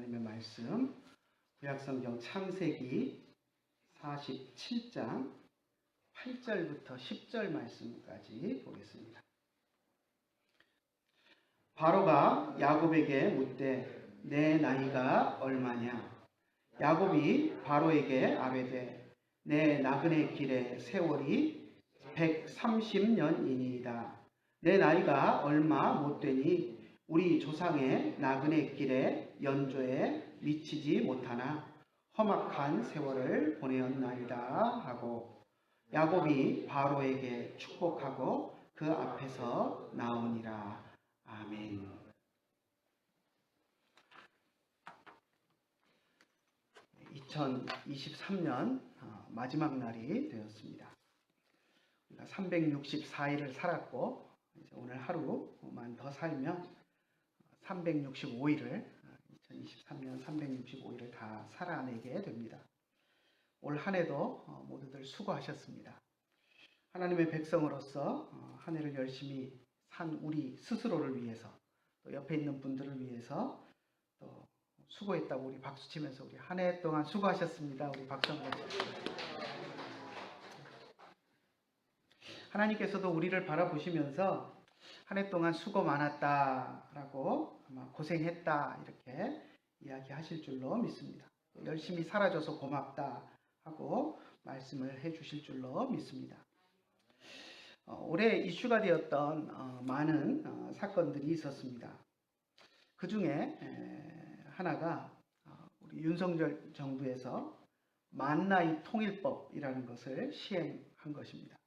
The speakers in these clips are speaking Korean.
하나님의 말씀 구약성경 창세기 47장 8절부터 10절 말씀까지 보겠습니다. 바로가 야곱에게 묻되 내 나이가 얼마냐? 야곱이 바로에게 아뢰되 내 나그네 길의 세월이 130년이니이다. 내 나이가 얼마 못되니 우리 조상의 나그네 길의 연조에 미치지 못하나 험악한 세월을 보내었나이다 하고 야곱이 바로에게 축복하고 그 앞에서 나오니라. 아멘. 2023년 마지막 날이 되었습니다. 우리가 364일을 살았고 이제 오늘 하루만 더 살면 365일을 2023년 365일을 다 살아내게 됩니다. 올 한 해도 모두들 수고하셨습니다. 하나님의 백성으로서 한 해를 열심히 산 우리 스스로를 위해서 또 옆에 있는 분들을 위해서 또 수고했다고 우리 박수치면서 우리 한 해 동안 수고하셨습니다. 우리 박수 한번 주십시오. 하나님께서도 우리를 바라보시면서 한 해 동안 수고 많았다라고 아마 고생했다 이렇게 이야기하실 줄로 믿습니다. 열심히 살아줘서 고맙다 하고 말씀을 해주실 줄로 믿습니다. 올해 이슈가 되었던 많은 사건들이 있었습니다. 그 중에 하나가 우리 윤석열 정부에서 만나이 통일법이라는 것을 시행한 것입니다.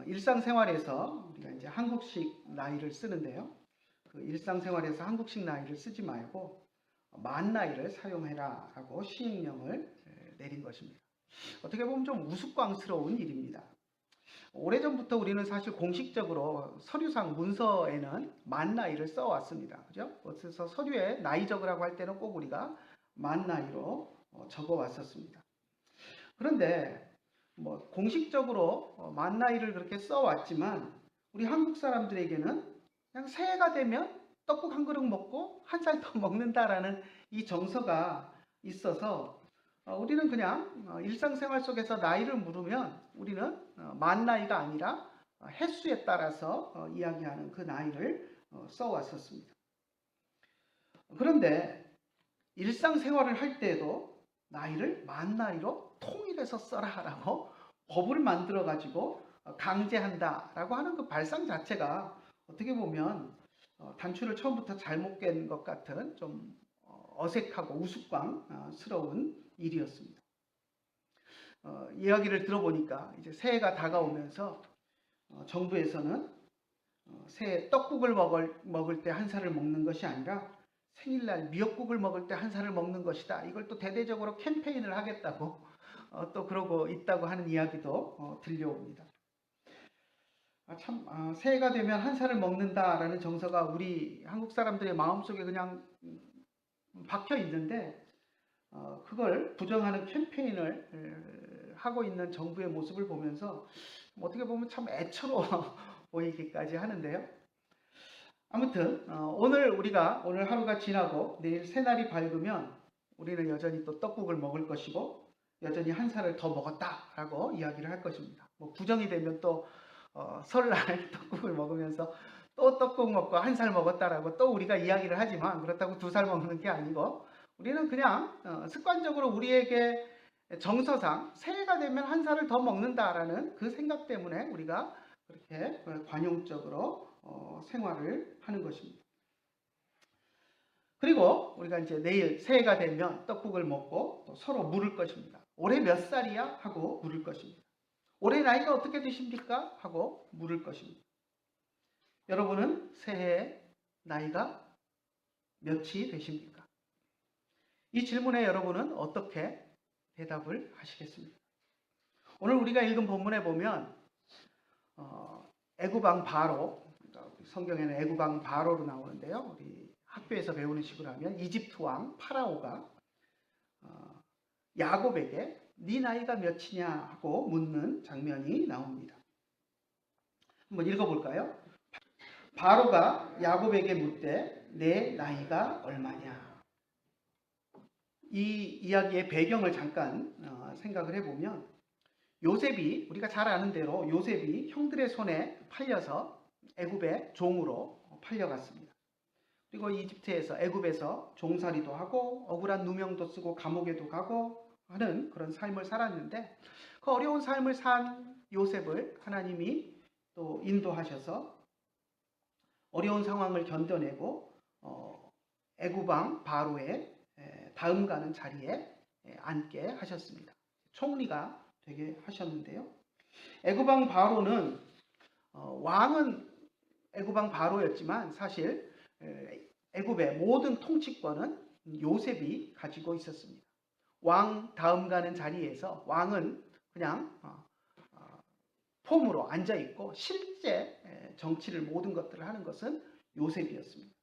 일상생활에서 우리가 이제 한국식 나이를 쓰는데요. 그 일상생활에서 한국식 나이를 쓰지 말고 만나이를 사용해라 라고 시행령을 내린 것입니다. 어떻게 보면 좀 우스꽝스러운 일입니다. 오래전부터 우리는 사실 공식적으로 서류상 문서에는 만나이를 써왔습니다. 그죠? 그래서 서류에 나이 적으라고 할 때는 꼭 우리가 만나이로 적어왔었습니다. 그런데 공식적으로 만나이를 그렇게 써왔지만 우리 한국 사람들에게는 그냥 새해가 되면 떡국 한 그릇 먹고 한 살 더 먹는다라는 이 정서가 있어서 우리는 그냥 일상생활 속에서 나이를 물으면 우리는 만 나이가 아니라 횟수에 따라서 이야기하는 그 나이를 써왔었습니다. 그런데 일상생활을 할 때에도 나이를 만 나이로 통일해서 써라라고 법을 만들어 가지고 강제한다라고 하는 그 발상 자체가 어떻게 보면 단추를 처음부터 잘못 깬 것 같은 좀 어색하고 우스꽝스러운 일이었습니다. 이야기를 들어보니까 이제 새해가 다가오면서 정부에서는 새해 떡국을 먹을 때 한 살을 먹는 것이 아니라 생일날 미역국을 먹을 때 한 살을 먹는 것이다. 이걸 또 대대적으로 캠페인을 하겠다고 또 그러고 있다고 하는 이야기도 들려옵니다. 새해가 되면 한 살을 먹는다라는 정서가 우리 한국 사람들의 마음속에 그냥 박혀 있는데 그걸 부정하는 캠페인을 하고 있는 정부의 모습을 보면서 어떻게 보면 참 애처로워 보이기까지 하는데요. 아무튼 오늘 하루가 지나고 내일 새날이 밝으면 우리는 여전히 또 떡국을 먹을 것이고 여전히 한 살을 더 먹었다라고 이야기를 할 것입니다. 부정이 되면 또 설날 떡국을 먹으면서 또 떡국 먹고 한 살 먹었다라고 또 우리가 이야기를 하지만 그렇다고 두 살 먹는 게 아니고 우리는 그냥 습관적으로 우리에게 정서상 새해가 되면 한 살을 더 먹는다라는 그 생각 때문에 우리가 그렇게 관용적으로 생활을 하는 것입니다. 그리고 우리가 이제 내일 새해가 되면 떡국을 먹고 또 서로 물을 것입니다. 올해 몇 살이야? 하고 물을 것입니다. 올해 나이가 어떻게 되십니까? 하고 물을 것입니다. 여러분은 새해 나이가 몇이 되십니까? 이 질문에 여러분은 어떻게 대답을 하시겠습니까? 오늘 우리가 읽은 본문에 보면 애굽왕 바로, 성경에는 애굽왕 바로로 나오는데요. 우리 학교에서 배우는 식으로 하면 이집트 왕 파라오가 야곱에게 네 나이가 몇이냐 하고 묻는 장면이 나옵니다. 한번 읽어볼까요? 바로가 야곱에게 묻되 내 나이가 얼마냐? 이 이야기의 배경을 잠깐 생각을 해보면 요셉이 우리가 잘 아는 대로 요셉이 형들의 손에 팔려서 애굽의 종으로 팔려갔습니다. 그리고 이집트에서 애굽에서 종살이도 하고 억울한 누명도 쓰고 감옥에도 가고 하는 그런 삶을 살았는데 그 어려운 삶을 산 요셉을 하나님이 또 인도하셔서 어려운 상황을 견뎌내고 애굽 왕 바로의 다음 가는 자리에 앉게 하셨습니다. 총리가 되게 하셨는데요. 애굽 왕 바로는 왕은 애굽 왕 바로였지만 사실 애굽의 모든 통치권은 요셉이 가지고 있었습니다. 왕 다음 가는 자리에서 왕은 그냥 폼으로 앉아 있고 실제 정치를 모든 것들을 하는 것은 요셉이었습니다.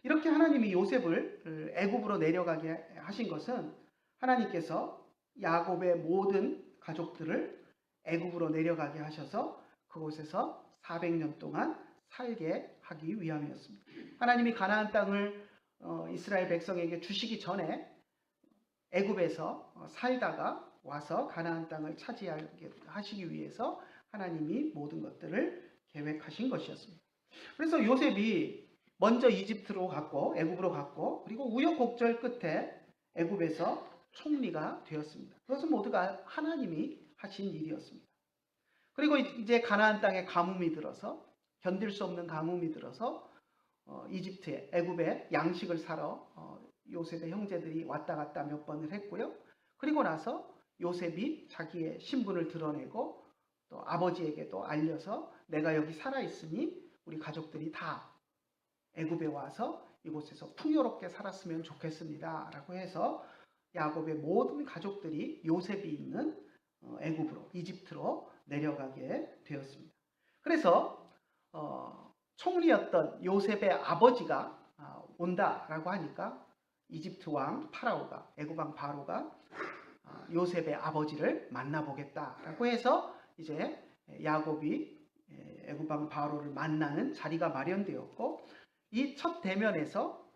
이렇게 하나님이 요셉을 애굽으로 내려가게 하신 것은 하나님께서 야곱의 모든 가족들을 애굽으로 내려가게 하셔서 그곳에서 400년 동안 살게 하기 위함이었습니다. 하나님이 가나안 땅을 이스라엘 백성에게 주시기 전에 애굽에서 살다가 와서 가나안 땅을 차지하게 하시기 위해서 하나님이 모든 것들을 계획하신 것이었습니다. 그래서 요셉이 먼저 이집트로 갔고 애굽으로 갔고 그리고 우여곡절 끝에 애굽에서 총리가 되었습니다. 그것은 모두가 하나님이 하신 일이었습니다. 그리고 이제 가나안 땅에 가뭄이 들어서 견딜 수 없는 가뭄이 들어서 이집트에 애굽에 양식을 사러 요셉의 형제들이 왔다 갔다 몇 번을 했고요. 그리고 나서 요셉이 자기의 신분을 드러내고 또 아버지에게도 알려서 내가 여기 살아 있으니 우리 가족들이 다 애굽에 와서 이곳에서 풍요롭게 살았으면 좋겠습니다. 라고 해서 야곱의 모든 가족들이 요셉이 있는 애굽으로 이집트로 내려가게 되었습니다. 그래서 총리였던 요셉의 아버지가 온다라고 하니까 이집트 왕 파라오가 애굽 왕 바로가 요셉의 아버지를 만나보겠다라고 해서 이제 야곱이 애굽 왕 바로를 만나는 자리가 마련되었고 이 첫 대면에서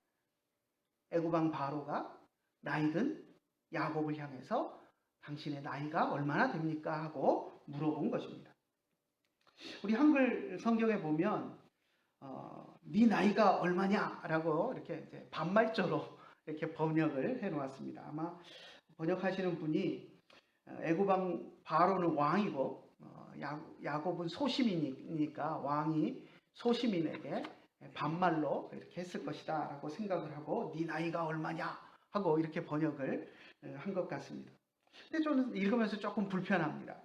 애굽 왕 바로가 나이든 야곱을 향해서 당신의 나이가 얼마나 됩니까? 하고 물어본 것입니다. 우리 한글 성경에 보면 네 나이가 얼마냐라고 이렇게 이제 반말조로 이렇게 번역을 해놓았습니다. 아마 번역하시는 분이 애굽 왕 바로는 왕이고 야곱은 소시민이니까 왕이 소시민에게 반말로 이렇게 했을 것이다 라고 생각을 하고 네 나이가 얼마냐 하고 이렇게 번역을 한 것 같습니다. 근데 저는 읽으면서 조금 불편합니다.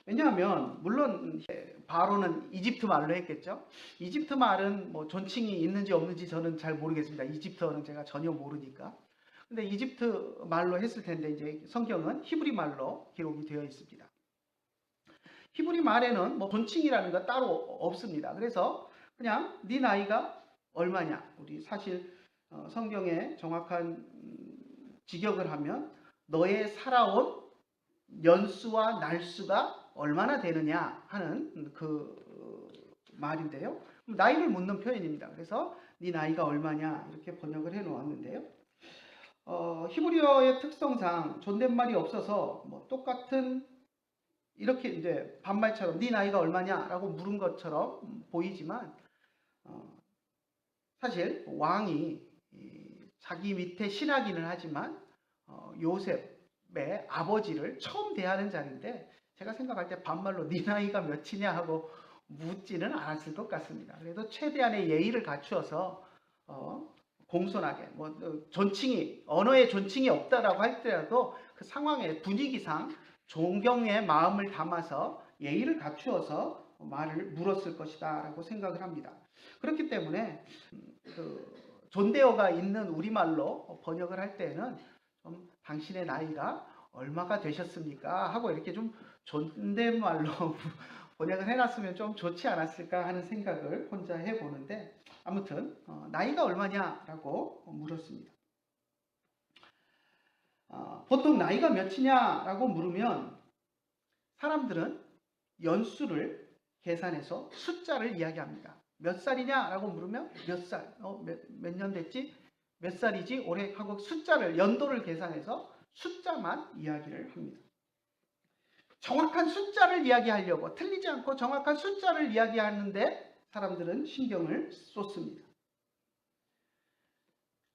왜냐하면 물론 바로는 이집트 말로 했겠죠. 이집트 말은 뭐 존칭이 있는지 없는지 저는 잘 모르겠습니다. 이집트어는 제가 전혀 모르니까. 근데 이집트 말로 했을 텐데 이제 성경은 히브리 말로 기록이 되어 있습니다. 히브리 말에는 뭐 존칭이라는 거 따로 없습니다. 그래서 그냥 네 나이가 얼마냐. 우리 사실 성경에 정확한 직역을 하면 너의 살아온 연수와 날수가 얼마나 되느냐 하는 그 말인데요. 나이를 묻는 표현입니다. 그래서 네 나이가 얼마냐 이렇게 번역을 해 놓았는데요. 히브리어의 특성상 존댓말이 없어서 뭐 똑같은 이렇게 이제 반말처럼 네 나이가 얼마냐라고 물은 것처럼 보이지만 사실 왕이 자기 밑에 신하기는 하지만 요셉의 아버지를 처음 대하는 자리인데 제가 생각할 때 반말로 네 나이가 몇이냐 하고 묻지는 않았을 것 같습니다. 그래도 최대한의 예의를 갖추어서 공손하게 뭐 존칭이 언어의 존칭이 없다라고 할지라도 그 상황의 분위기상 존경의 마음을 담아서 예의를 갖추어서 말을 물었을 것이다 라고 생각을 합니다. 그렇기 때문에 그 존대어가 있는 우리말로 번역을 할 때는 좀 당신의 나이가 얼마가 되셨습니까? 하고 이렇게 좀 존댓말로 번역을 해놨으면 좀 좋지 않았을까 하는 생각을 혼자 해보는데 아무튼 나이가 얼마냐라고 물었습니다. 보통 나이가 몇이냐라고 물으면 사람들은 연수를 계산해서 숫자를 이야기합니다. 몇 살이냐라고 물으면 몇 살, 몇 년 됐지? 몇 살이지 올해 하고 숫자를 연도를 계산해서 숫자만 이야기를 합니다. 정확한 숫자를 이야기하려고 틀리지 않고 정확한 숫자를 이야기하는데 사람들은 신경을 쏟습니다.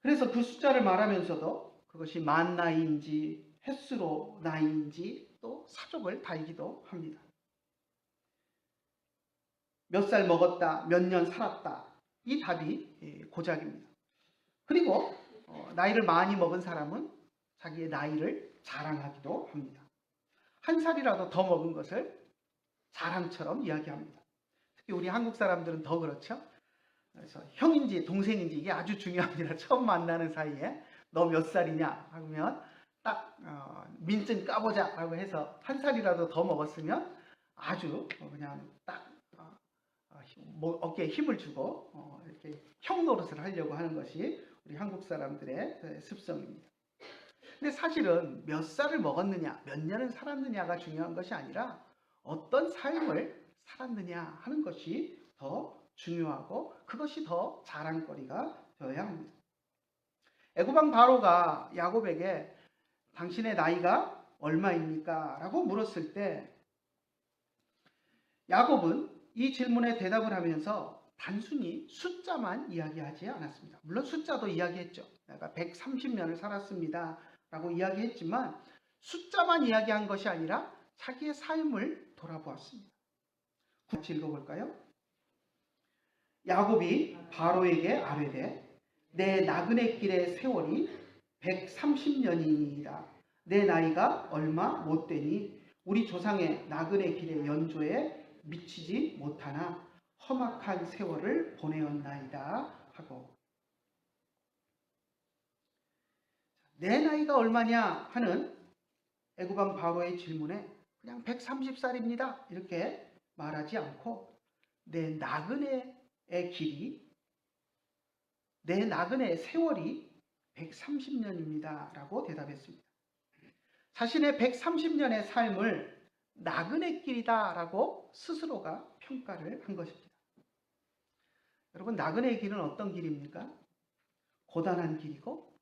그래서 그 숫자를 말하면서도 그것이 만 나이인지 횟수로 나이인지 또 사족을 달기도 합니다. 몇 살 먹었다, 몇 년 살았다. 이 답이 고작입니다. 그리고 나이를 많이 먹은 사람은 자기의 나이를 자랑하기도 합니다. 한 살이라도 더 먹은 것을 자랑처럼 이야기합니다. 특히 우리 한국 사람들은 더 그렇죠. 그래서 형인지 동생인지 이게 아주 중요합니다. 처음 만나는 사이에 너 몇 살이냐 하면 딱 민증 까보자 라고 해서 한 살이라도 더 먹었으면 아주 그냥 딱 어깨에 힘을 주고 이렇게 형 노릇을 하려고 하는 것이 우리 한국 사람들의 습성입니다. 근데 사실은 몇 살을 먹었느냐, 몇 년을 살았느냐가 중요한 것이 아니라 어떤 삶을 살았느냐 하는 것이 더 중요하고 그것이 더 자랑거리가 되어야 합니다. 애굽왕 바로가 야곱에게 당신의 나이가 얼마입니까? 라고 물었을 때 야곱은 이 질문에 대답을 하면서 단순히 숫자만 이야기하지 않았습니다. 물론 숫자도 이야기했죠. 내가 130년을 살았습니다. 라고 이야기했지만 숫자만 이야기한 것이 아니라 자기의 삶을 돌아보았습니다. 같이 읽어볼까요? 야곱이 바로에게 아뢰되 내 나그네 길의 세월이 130년이니이다. 내 나이가 얼마 못 되니 우리 조상의 나그네 길의 연조에 미치지 못하나 험악한 세월을 보내었나이다 하고 내 나이가 얼마냐 하는 애굽왕 바로의 질문에 그냥 130살입니다 이렇게 말하지 않고 내 나그네의 길이 내 나그네의 세월이 130년입니다 라고 대답했습니다. 자신의 130년의 삶을 나그네 길이다 라고 스스로가 평가를 한 것입니다. 여러분 나그네의 길은 어떤 길입니까? 고단한 길이고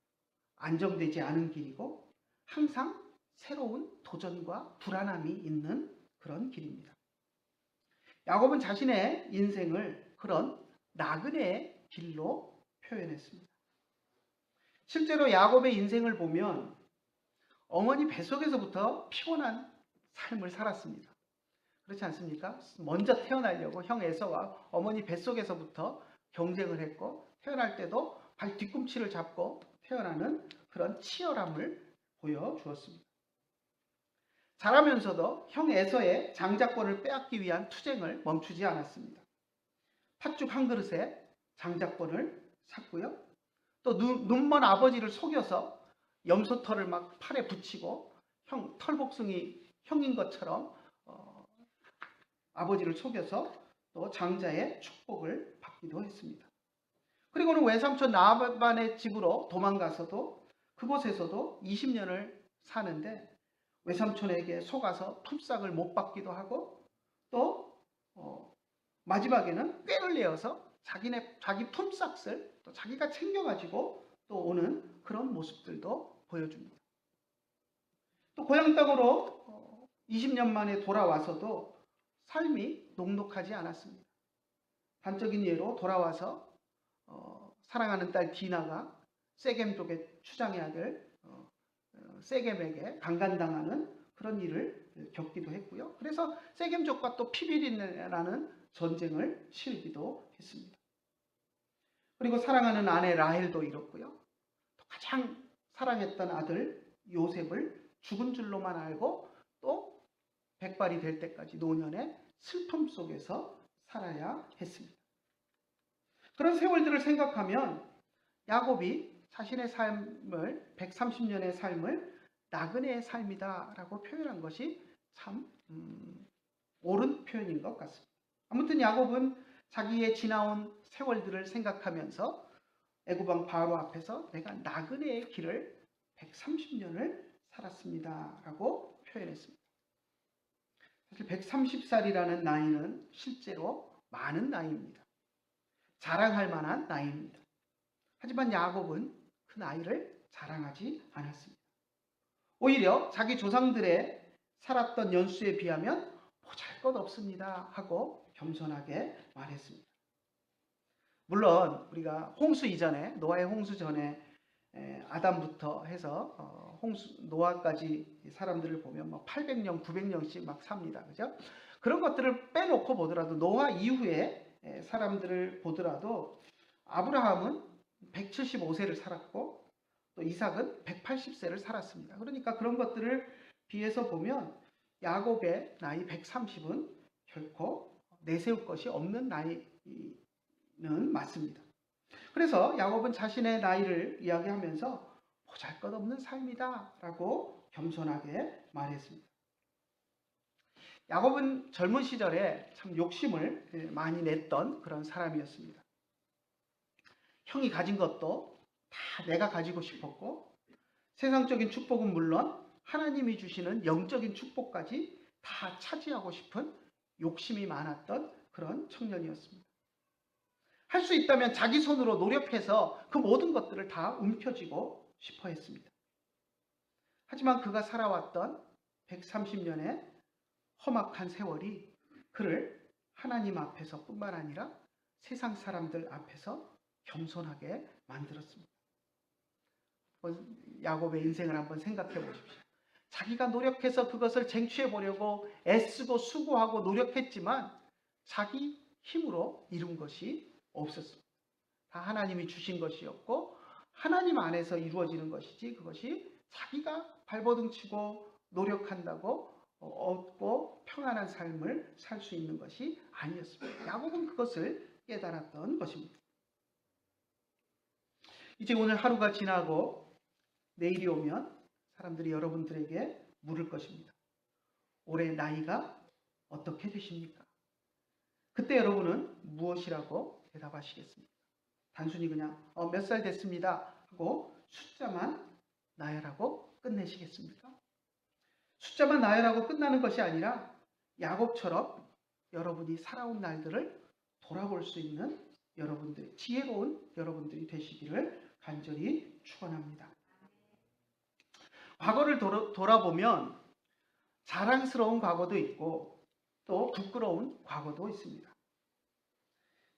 안정되지 않은 길이고 항상 새로운 도전과 불안함이 있는 그런 길입니다. 야곱은 자신의 인생을 그런 나그네의 길로 표현했습니다. 실제로 야곱의 인생을 보면 어머니 뱃속에서부터 피곤한 삶을 살았습니다. 그렇지 않습니까? 먼저 태어나려고 형 에서와 어머니 뱃속에서부터 경쟁을 했고 태어날 때도 발 뒤꿈치를 잡고 태어나는 그런 치열함을 보여주었습니다. 자라면서도 형 에서의 장자권을 빼앗기 위한 투쟁을 멈추지 않았습니다. 팥죽 한 그릇에 장자권을 샀고요. 또 눈먼 아버지를 속여서 염소털을 막 팔에 붙이고 털복숭이 형인 것처럼 아버지를 속여서 또 장자의 축복을 받기도 했습니다. 그리고는 외삼촌 라반의 집으로 도망가서도 그곳에서도 20년을 사는데 외삼촌에게 속아서 품삯을 못 받기도 하고 또 마지막에는 꾀를 내어서 자기 품삯을 또 자기가 챙겨가지고 또 오는 그런 모습들도 보여줍니다. 또 고향 땅으로 20년 만에 돌아와서도 삶이 녹록하지 않았습니다. 단적인 예로 돌아와서 사랑하는 딸 디나가 세겜족의 추장의 아들 세겜에게 강간당하는 그런 일을 겪기도 했고요. 그래서 세겜족과 또 피비린이라는 전쟁을 치르기도 했습니다. 그리고 사랑하는 아내 라헬도 잃었고요. 또 가장 사랑했던 아들 요셉을 죽은 줄로만 알고 또 백발이 될 때까지 노년의 슬픔 속에서 살아야 했습니다. 그런 세월들을 생각하면 야곱이 자신의 삶을 130년의 삶을 나그네의 삶이다 라고 표현한 것이 참 옳은 표현인 것 같습니다. 아무튼 야곱은 자기의 지나온 세월들을 생각하면서 애굽왕 바로 앞에서 내가 나그네의 길을 130년을 살았습니다 라고 표현했습니다. 사실 130살이라는 나이는 실제로 많은 나이입니다. 자랑할 만한 나이입니다. 하지만 야곱은 그 나이를 자랑하지 않았습니다. 오히려 자기 조상들의 살았던 연수에 비하면 보잘것없습니다 하고 겸손하게 말했습니다. 물론 우리가 홍수 이전에, 노아의 홍수 전에 아담부터 해서 노아까지 사람들을 보면 막 800년, 900년씩 막 삽니다. 그죠? 그런 것들을 빼놓고 보더라도 노아 이후에 사람들을 보더라도 아브라함은 175세를 살았고 또 이삭은 180세를 살았습니다. 그러니까 그런 것들을 비해서 보면 야곱의 나이 130은 결코 내세울 것이 없는 나이는 맞습니다. 그래서 야곱은 자신의 나이를 이야기하면서 보잘것없는 삶이다 라고 겸손하게 말했습니다. 야곱은 젊은 시절에 참 욕심을 많이 냈던 그런 사람이었습니다. 형이 가진 것도 다 내가 가지고 싶었고 세상적인 축복은 물론 하나님이 주시는 영적인 축복까지 다 차지하고 싶은 욕심이 많았던 그런 청년이었습니다. 할 수 있다면 자기 손으로 노력해서 그 모든 것들을 다 움켜쥐고 싶어 했습니다. 하지만 그가 살아왔던 130년의 험악한 세월이 그를 하나님 앞에서 뿐만 아니라 세상 사람들 앞에서 겸손하게 만들었습니다. 야곱의 인생을 한번 생각해 보십시오. 자기가 노력해서 그것을 쟁취해 보려고 애쓰고 수고하고 노력했지만 자기 힘으로 이룬 것이 없었습니다. 다 하나님이 주신 것이었고 하나님 안에서 이루어지는 것이지 그것이 자기가 발버둥 치고 노력한다고 얻고 평안한 삶을 살 수 있는 것이 아니었습니다. 야곱은 그것을 깨달았던 것입니다. 이제 오늘 하루가 지나고 내일이 오면 사람들이 여러분들에게 물을 것입니다. 올해 나이가 어떻게 되십니까? 그때 여러분은 무엇이라고 대답하시겠습니까? 단순히 그냥 몇 살 됐습니다 하고 숫자만 나열하고 끝내시겠습니까? 숫자만 나열하고 끝나는 것이 아니라 야곱처럼 여러분이 살아온 날들을 돌아볼 수 있는 여러분들, 지혜로운 여러분들이 되시기를 간절히 축원합니다. 과거를 돌아보면 자랑스러운 과거도 있고 또 부끄러운 과거도 있습니다.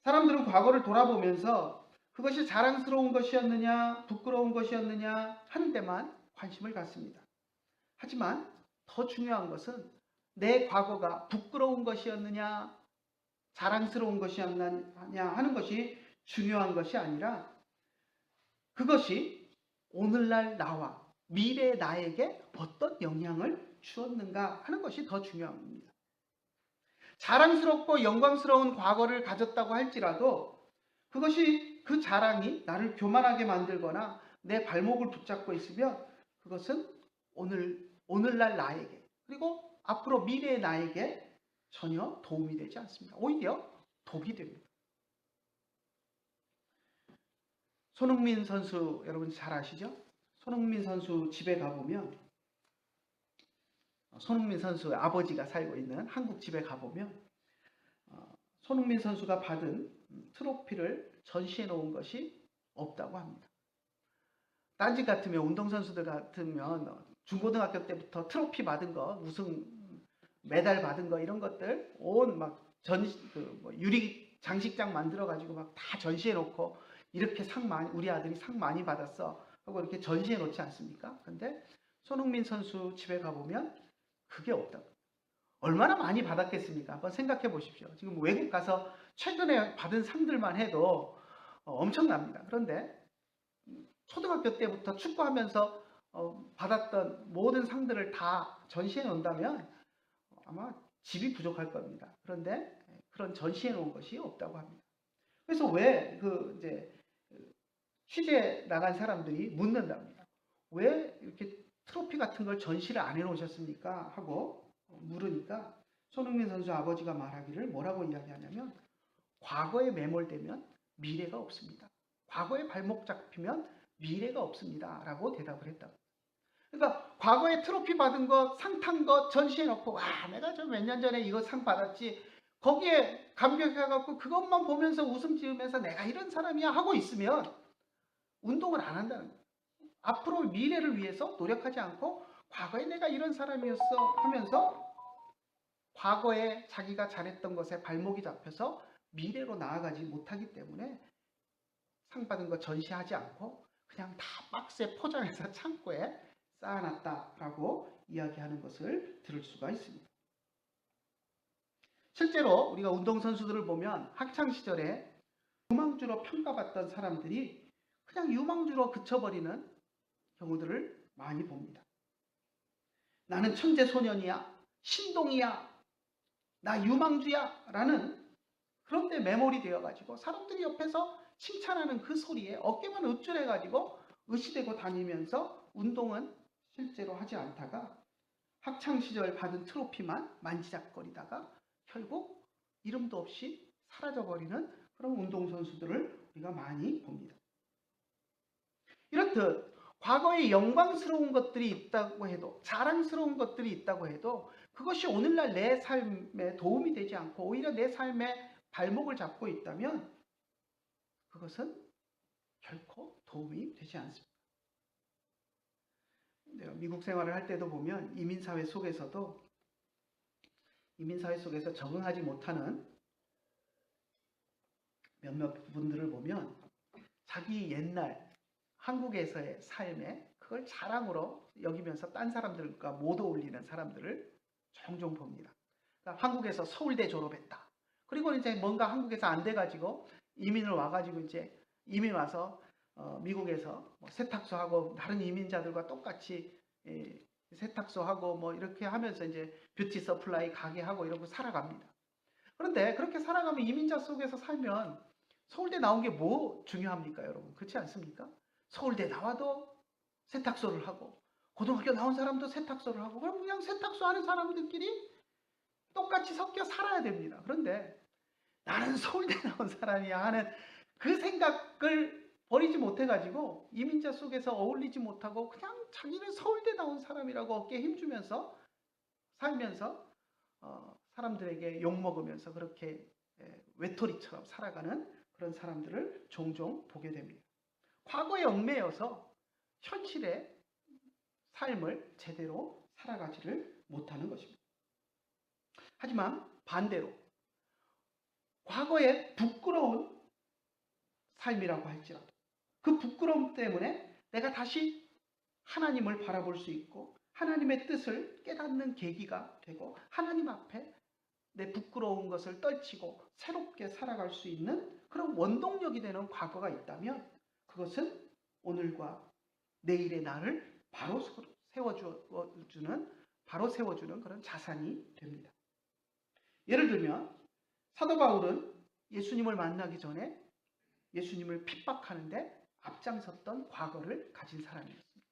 사람들은 과거를 돌아보면서 그것이 자랑스러운 것이었느냐 부끄러운 것이었느냐 하는 데만 관심을 갖습니다. 하지만 더 중요한 것은 내 과거가 부끄러운 것이었느냐 자랑스러운 것이었느냐 하는 것이 중요한 것이 아니라 그것이 오늘날 나와 미래의 나에게 어떤 영향을 주었는가 하는 것이 더 중요합니다. 자랑스럽고 영광스러운 과거를 가졌다고 할지라도 그것이 그 자랑이 나를 교만하게 만들거나 내 발목을 붙잡고 있으면 그것은 오늘날 나에게 그리고 앞으로 미래의 나에게 전혀 도움이 되지 않습니다. 오히려 독이 됩니다. 손흥민 선수 여러분 잘 아시죠? 손흥민 선수 집에 가보면 손흥민 선수의 아버지가 살고 있는 한국 집에 가보면 손흥민 선수가 받은 트로피를 전시해 놓은 것이 없다고 합니다. 딴지 같으면 운동선수들 같으면 중고등학교 때부터 트로피 받은 거 우승 메달 받은 거 이런 것들 온 막 유리 장식장 만들어 가지고 막 다 전시해 놓고 이렇게 우리 아들이 상 많이 받았어 하고 이렇게 전시해 놓지 않습니까? 근데 손흥민 선수 집에 가보면 그게 없다고. 얼마나 많이 받았겠습니까? 한번 생각해 보십시오. 지금 외국 가서 최근에 받은 상들만 해도 엄청납니다. 그런데 초등학교 때부터 축구하면서 받았던 모든 상들을 다 전시해 놓는다면 아마 집이 부족할 겁니다. 그런데 그런 전시해 놓은 것이 없다고 합니다. 그래서 왜 이제 취재 나간 사람들이 묻는답니다. 왜 이렇게 트로피 같은 걸 전시를 안 해놓으셨습니까? 하고 물으니까 손흥민 선수 아버지가 말하기를 뭐라고 이야기하냐면 과거에 매몰되면 미래가 없습니다. 과거에 발목 잡히면 미래가 없습니다. 라고 대답을 했다. 그러니까 과거에 트로피 받은 거, 상 탄 거 전시해놓고 와 내가 저 몇 년 전에 이거 상 받았지 거기에 감격해갖고 그것만 보면서 웃음 지으면서 내가 이런 사람이야 하고 있으면 운동을 안 한다는 거예요. 앞으로 미래를 위해서 노력하지 않고 과거에 내가 이런 사람이었어 하면서 과거에 자기가 잘했던 것에 발목이 잡혀서 미래로 나아가지 못하기 때문에 상 받은 거 전시하지 않고 그냥 다 박스에 포장해서 창고에 쌓아놨다라고 이야기하는 것을 들을 수가 있습니다. 실제로 우리가 운동선수들을 보면 학창시절에 유망주로 평가받던 사람들이 그냥 유망주로 그쳐버리는 경우들을 많이 봅니다. 나는 천재소년이야, 신동이야, 나 유망주야 라는 그런데 메모리 되어가지고 사람들이 옆에서 칭찬하는 그 소리에 어깨만 으쭐해가지고 의시되고 다니면서 운동은 실제로 하지 않다가 학창시절 받은 트로피만 만지작거리다가 결국 이름도 없이 사라져버리는 그런 운동선수들을 우리가 많이 봅니다. 이렇듯 과거에 영광스러운 것들이 있다고 해도 자랑스러운 것들이 있다고 해도 그것이 오늘날 내 삶에 도움이 되지 않고 오히려 내 삶에 발목을 잡고 있다면 그것은 결코 도움이 되지 않습니다. 내가 미국 생활을 할 때도 보면 이민사회 속에서도 이민사회 속에서 적응하지 못하는 몇몇 분들을 보면 자기 옛날 한국에서의 삶에 그걸 자랑으로 여기면서 딴 사람들과 못 어울리는 사람들을 종종 봅니다. 그러니까 한국에서 서울대 졸업했다. 그리고 이제 뭔가 한국에서 안 돼가지고 이민을 와가지고 이제 이민 와서 미국에서 뭐 세탁소 하고 다른 이민자들과 똑같이 세탁소 하고 뭐 이렇게 하면서 이제 뷰티 서플라이 가게 하고 이러고 살아갑니다. 그런데 그렇게 살아가면 이민자 속에서 살면 서울대 나온 게 뭐 중요합니까, 여러분? 그렇지 않습니까? 서울대 나와도 세탁소를 하고 고등학교 나온 사람도 세탁소를 하고 그럼 그냥 세탁소 하는 사람들끼리 똑같이 섞여 살아야 됩니다. 그런데 나는 서울대 나온 사람이야 하는 그 생각을 버리지 못해가지고 이민자 속에서 어울리지 못하고 그냥 자기는 서울대 나온 사람이라고 어깨에 힘주면서 살면서 사람들에게 욕먹으면서 그렇게 외톨이처럼 살아가는 그런 사람들을 종종 보게 됩니다. 과거에 얽매여서 현실의 삶을 제대로 살아가지를 못하는 것입니다. 하지만 반대로 과거에 부끄러운 삶이라고 할지라도 그 부끄러움 때문에 내가 다시 하나님을 바라볼 수 있고 하나님의 뜻을 깨닫는 계기가 되고 하나님 앞에 내 부끄러운 것을 떨치고 새롭게 살아갈 수 있는 그런 원동력이 되는 과거가 있다면 그것은 오늘과 내일의 나를 바로 세워주는 그런 자산이 됩니다. 예를 들면 사도 바울은 예수님을 만나기 전에 예수님을 핍박하는데 앞장섰던 과거를 가진 사람이었습니다.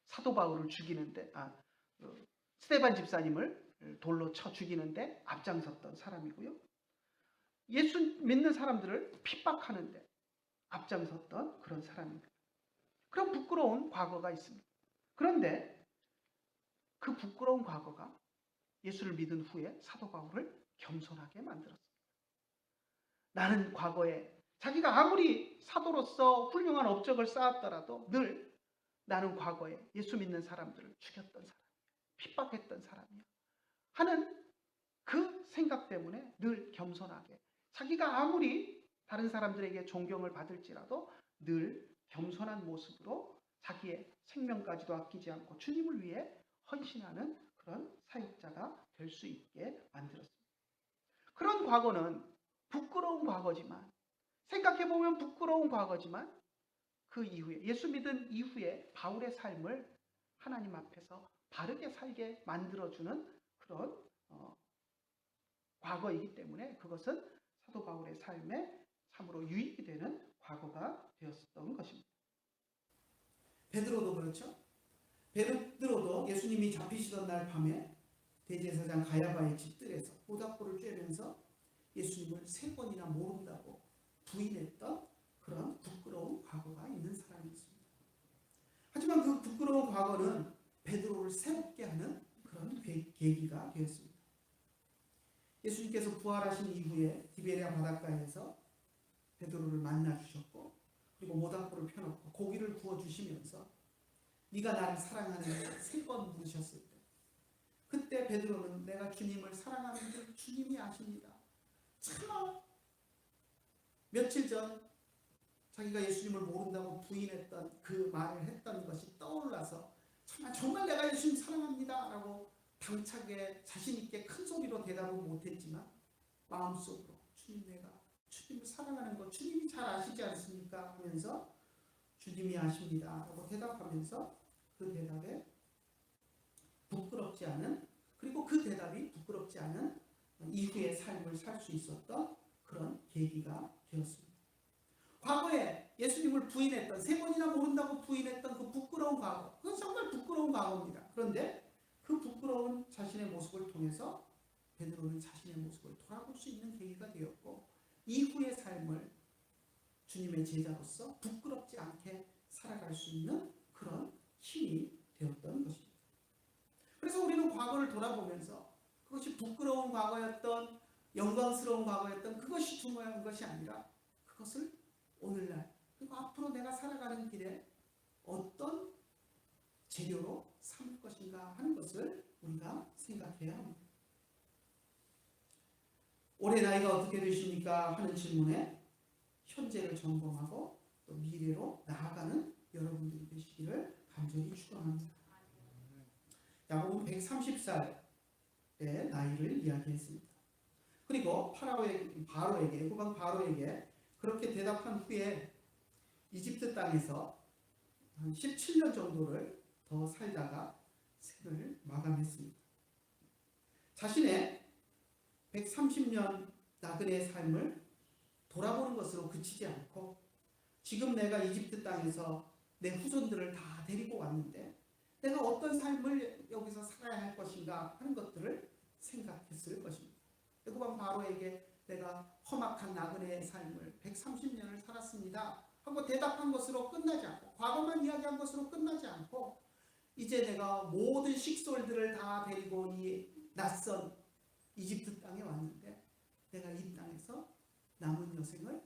사도 바울을 죽이는데 스데반 집사님을 돌로 쳐 죽이는데 앞장섰던 사람이고요. 예수 믿는 사람들을 핍박하는데 앞장섰던 그런 사람입니다. 그런 부끄러운 과거가 있습니다. 그런데 그 부끄러운 과거가 예수를 믿은 후에 사도 바울을 겸손하게 만들었습니다. 나는 과거에 자기가 아무리 사도로서 훌륭한 업적을 쌓았더라도 늘 나는 과거에 예수 믿는 사람들을 죽였던 사람이야. 핍박했던 사람이야. 하는 그 생각 때문에 늘 겸손하게 자기가 아무리 다른 사람들에게 존경을 받을지라도 늘 겸손한 모습으로 자기의 생명까지도 아끼지 않고 주님을 위해 헌신하는 그런 사역자가 될 수 있게 만들었습니다. 그런 과거는 부끄러운 과거지만 생각해보면 부끄러운 과거지만 그 이후에 예수 믿은 이후에 바울의 삶을 하나님 앞에서 바르게 살게 만들어주는 그런 과거이기 때문에 그것은 사도 바울의 삶에 참으로 유익이 되는 과거가 되었던 것입니다. 베드로도 그렇죠. 베드로도 예수님이 잡히시던 날 밤에 대제사장 가야바의 집들에서 모닥불을 쬐면서 예수님을 3번이나 모른다고 부인했던 그런 부끄러운 과거가 있는 사람이었습니다. 하지만 그 부끄러운 과거는 베드로를 새롭게 하는 그런 계기가 되었습니다. 예수님께서 부활하신 이후에 디베랴 바닷가에서 베드로를 만나 주셨고 그리고 모닥불을 펴놓고 고기를 구워 주시면서 네가 나를 사랑하느냐 3번 물으셨을 때, 그때 베드로는 내가 주님을 사랑하는 줄 주님이 아십니다. 참 며칠 전 자기가 예수님을 모른다고 부인했던 그 말을 했던 것이 떠올라서 정말 내가 예수님 사랑합니다 라고 당차게 자신있게 큰 소리로 대답은 못했지만 마음속으로 내가 주님을 사랑하는 거 주님이 잘 아시지 않습니까? 하면서 주님이 아십니다 라고 대답하면서 그 대답에 부끄럽지 않은, 그리고 그 대답이 부끄럽지 않은 이후의 삶을 살 수 있었던 그런 계기가 되었습니다. 과거에 예수님을 부인했던, 3번이나 모른다고 부인했던 그 부끄러운 과거, 그건 정말 부끄러운 과거입니다. 그런데 그 부끄러운 자신의 모습을 통해서 베드로는 자신의 모습을 돌아볼 수 있는 계기가 되었고, 이후의 삶을 주님의 제자로서 부끄럽지 않게 살아갈 수 있는 그런 힘이 되었던 것입니다. 그래서 우리는 과거를 돌아보면서 그것이 부끄러운 과거였던, 영광스러운 과거였던 그것이 중요한 것이 아니라 그것을 오늘날, 그리고 앞으로 내가 살아가는 길에 어떤 재료로 삼을 것인가 하는 것을 우리가 생각해야 합니다. 올해 나이가 어떻게 되십니까? 하는 질문에 현재를 점검하고 또 미래로 나아가는 여러분들이 되시기를 간절히 축원합니다. 야곱은 130살의 나이를 이야기했습니다. 그리고 바로에게, 애굽 바로에게 그렇게 대답한 후에 이집트 땅에서 한 17년 정도를 더 살다가 생을 마감했습니다. 자신의 130년 나그네의 삶을 돌아보는 것으로 그치지 않고, 지금 내가 이집트 땅에서 내 후손들을 다 데리고 왔는데 내가 어떤 삶을 여기서 살아야 할 것인가 하는 것들을 생각했을 것입니다. 애굽 바로에게 내가 험악한 나그네의 삶을 130년을 살았습니다 하고 대답한 것으로 끝나지 않고, 과거만 이야기한 것으로 끝나지 않고, 이제 내가 모든 식솔들을 다 데리고 이 낯선 이집트 땅에 왔는데 내가 이 땅에서 남은 여생을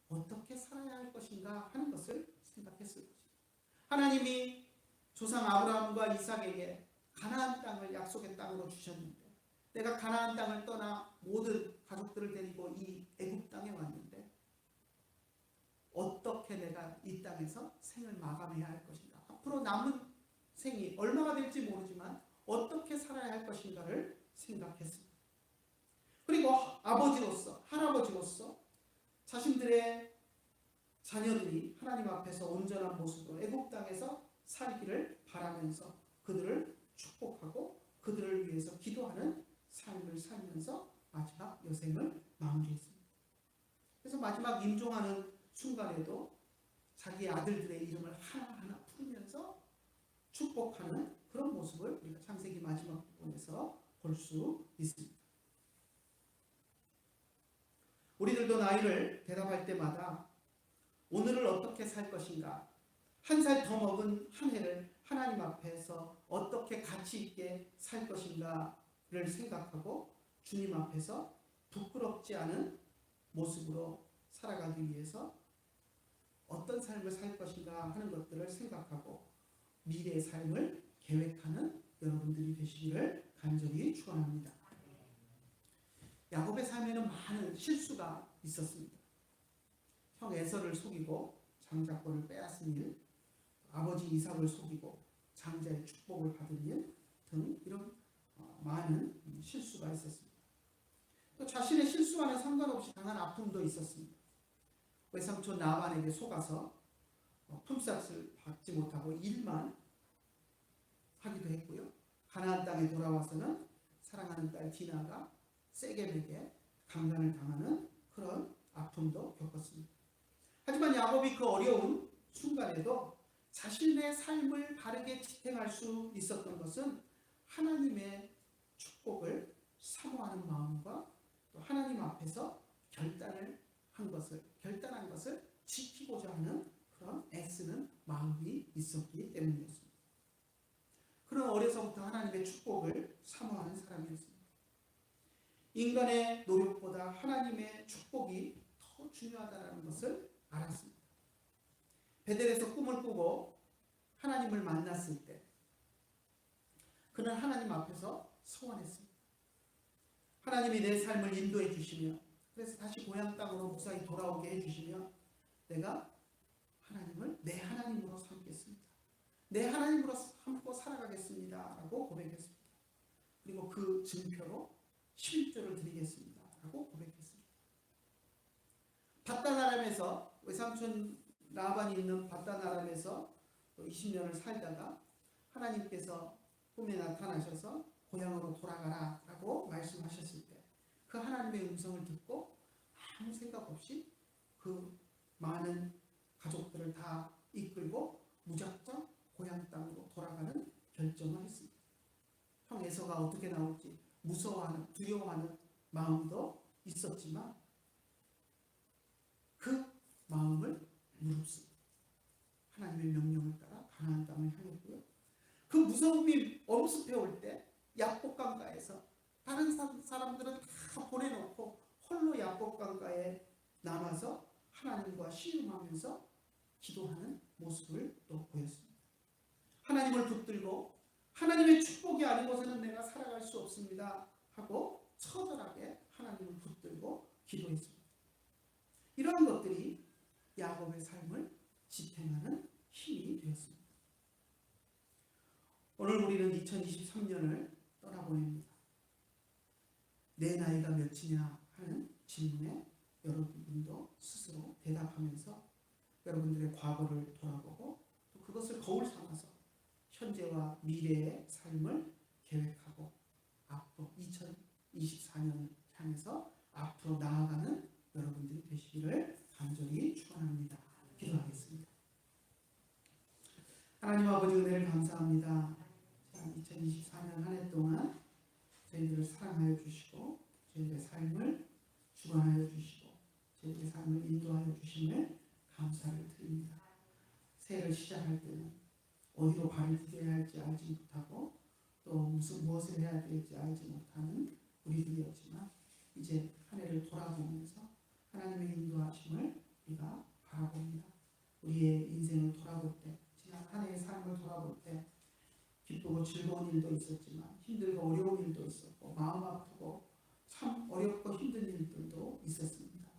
어떻게 살아야 할 것인가 하는 것을 생각했을 것입니다. 하나님이 조상 아브라함과 이삭에게 가나안 땅을 약속의 땅으로 주셨는데 내가 가나안 땅을 떠나 모든 가족들을 데리고 이 애굽 땅에 왔는데 어떻게 내가 이 땅에서 생을 마감해야 할 것인가, 앞으로 남은 생이 얼마가 될지 모르지만 어떻게 살아야 할 것인가를 생각했습니다. 그리고 아버지로서, 할아버지로서 자신들의 자녀들이 하나님 앞에서 온전한 모습으로 애굽 땅에서 살기를 바라면서 그들을 축복하고 그들을 위해서 기도하는 삶을 살면서 마지막 여생을 마무리했습니다. 그래서 마지막 임종하는 순간에도 자기 아들들의 이름을 하나하나 부르면서 축복하는 그런 모습을 우리가 창세기 마지막 부분에서 볼 수 있습니다. 우리들도 나이를 대답할 때마다 오늘을 어떻게 살 것인가, 한 살 더 먹은 한 해를 하나님 앞에서 어떻게 가치 있게 살 것인가를 생각하고 주님 앞에서 부끄럽지 않은 모습으로 살아가기 위해서 어떤 삶을 살 것인가 하는 것들을 생각하고 미래의 삶을 계획하는 여러분들이 되시기를 간절히 축원합니다. 야곱의 삶에는 많은 실수가 있었습니다. 형 에서를 속이고 장자권을 빼앗은 일, 아버지 이삭을 속이고 장자의 축복을 받은 일 등 이런 많은 실수가 있었습니다. 또 자신의 실수와는 상관없이 당한 아픔도 있었습니다. 외삼촌 나만에게 속아서 품삯을 받지 못하고 일만 하기도 했고요. 가나안 땅에 돌아와서는 사랑하는 딸 디나가 세겜에게 강간을 당하는 그런 아픔도 겪었습니다. 하지만 야곱이 그 어려운 순간에도 자신의 삶을 바르게 지탱할 수 있었던 것은 하나님의 축복을 사모하는 마음과 또 하나님 앞에서 결단한 것을 지키고자 하는 그런 애쓰는 마음이 있었기 때문이었습니다. 그런 어려서부터 하나님의 축복을 사모하는 사람이었습니다. 인간의 노력보다 하나님의 축복이 더 중요하다는 것을 알았습니다. 베델에서 꿈을 꾸고 하나님을 만났을 때 그는 하나님 앞에서 서원했습니다. 하나님이 내 삶을 인도해 주시며 그래서 다시 고향 땅으로 무사히 돌아오게 해주시며 내가 하나님을 내 하나님으로 삼겠습니다. 내 하나님으로 삼고 살아가겠습니다 라고 고백했습니다. 그리고 그 증표로 11조를 드리겠습니다 라고 고백했습니다. 바단 아람에서 외삼촌 라반이 있는 바단 아람에서 20년을 살다가 하나님께서 꿈에 나타나셔서 고향으로 돌아가라 라고 말씀하셨을 때 그 하나님의 음성을 듣고 아무 생각 없이 그 많은 가족들을 다 이끌고 무작정 고향 땅으로 돌아가는 결정을 했습니다. 형 에서가 어떻게 나올지 무서워하는 두려워하는 마음도 있었지만 그 마음을 무릅쓰고 하나님의 명령을 따라 가나안 땅을 향했고요. 그 무서움이 엄습해 올 때 야복강가에서 다른 사람들은 다 보내놓고 홀로 야복강가에 남아서 하나님과 씨름하면서 기도하는 모습을 또 보였습니다. 하나님을 붙들고 하나님의 축복이 아니고서는 내가 살아갈 수 없습니다 하고 처절하게 하나님을 붙들고 기도했습니다. 이러한 것들이 야곱의 삶을 지탱하는 힘이 되었습니다. 오늘 우리는 2023년을 떠나보냅니다. 내 나이가 몇이냐 하는 질문에 여러분도 스스로 대답하면서 여러분들의 과거를 돌아보고 또 그것을 거울 삼아서 현재와 미래의 삶을 계획하고 앞으로 2024년을 향해서 앞으로 나아가는 여러분들이 되시기를 간절히 축원합니다. 기도하겠습니다. 하나님 아버지 은혜를 감사합니다. 2024년 한 해 동안 저희들을 사랑하여 주시고 저희들의 삶을 주관하여 주시고 저희들의 삶을 인도하여 주심을 감사를 드립니다. 새해를 시작할 때는 어디로 발을 디뎌야 할지 알지 못하고 또 무엇을 해야 될지 알지 못하는 우리들이었지만 이제 한 해를 돌아보면서 하나님의 인도하심을 우리가 바라봅니다. 우리의 인생을 돌아볼 때 지난 한 해의 삶을 돌아볼 때 기쁘고 즐거운 일도 있었지만 힘들고 어려운 일도 있었고 마음 아프고 참 어렵고 힘든 일들도 있었습니다.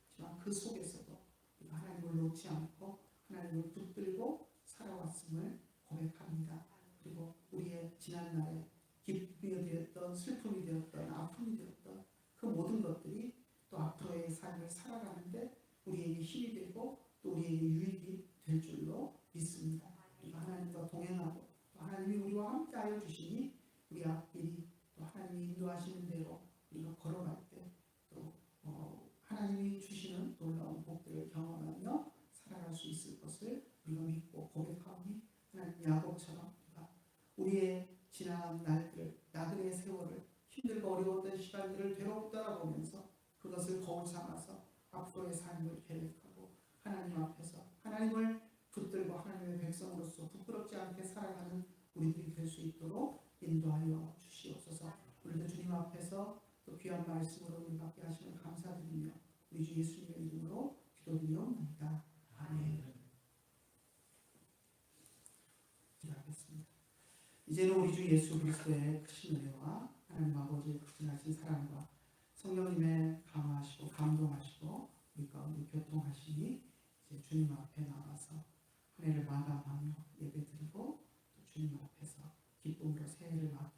하지만 그 속에서도 우리가 하나님을 놓지 않고 하나님을 붙들고 살아왔음을 고백합니다. 그리고 우리의 지난날에 기쁨이 되었던 슬픔이 되었던 아픔이 되었던 그 모든 것들이 또 앞으로의 삶을 살아가는데 우리에게 힘이 되고 또 우리에게 유익이 될 줄로 믿습니다. 우리가 하나님과 동행하고 또 하나님이 우리와 함께하여 주시니 우리 앞길이 또 하나님이 인도하시는 대로 우리가 걸어갈 때 또 하나님이 주시는 놀라운 복들을 경험하며 살아갈 수 있을 것을 우리가 믿고 고백하오니 하나님 야곱처럼 우리의 지난 날들 나그네의 세월을 힘들고 어려웠던 시간들을 되로 떠나보면서 그것을 거울 삼아서 앞으로의 삶을 계획하고 하나님 앞에서 하나님을 붙들고 하나님의 백성으로서 부끄럽지 않게 살아가는 우리들이 될 수 있도록 인도하여 주시옵소서. 우리도 주님 앞에서 또 귀한 말씀으로 우리 받게 하심을 감사드리며 우리 주 예수님의 이름으로 기도드리옵나이다. 아멘. 기도하겠습니다. 이제는 우리 주 예수 그리스도의 크신 은혜와 하나님 아버지의 극진하신 사랑과 성령님의 감화하시고 감동하시고 우리 가운데 교통하시니 이제 주님 앞에 나와서 한 해를 마감하며 예배드리고 또 주님 앞에서 기쁨으로 새해를 맞고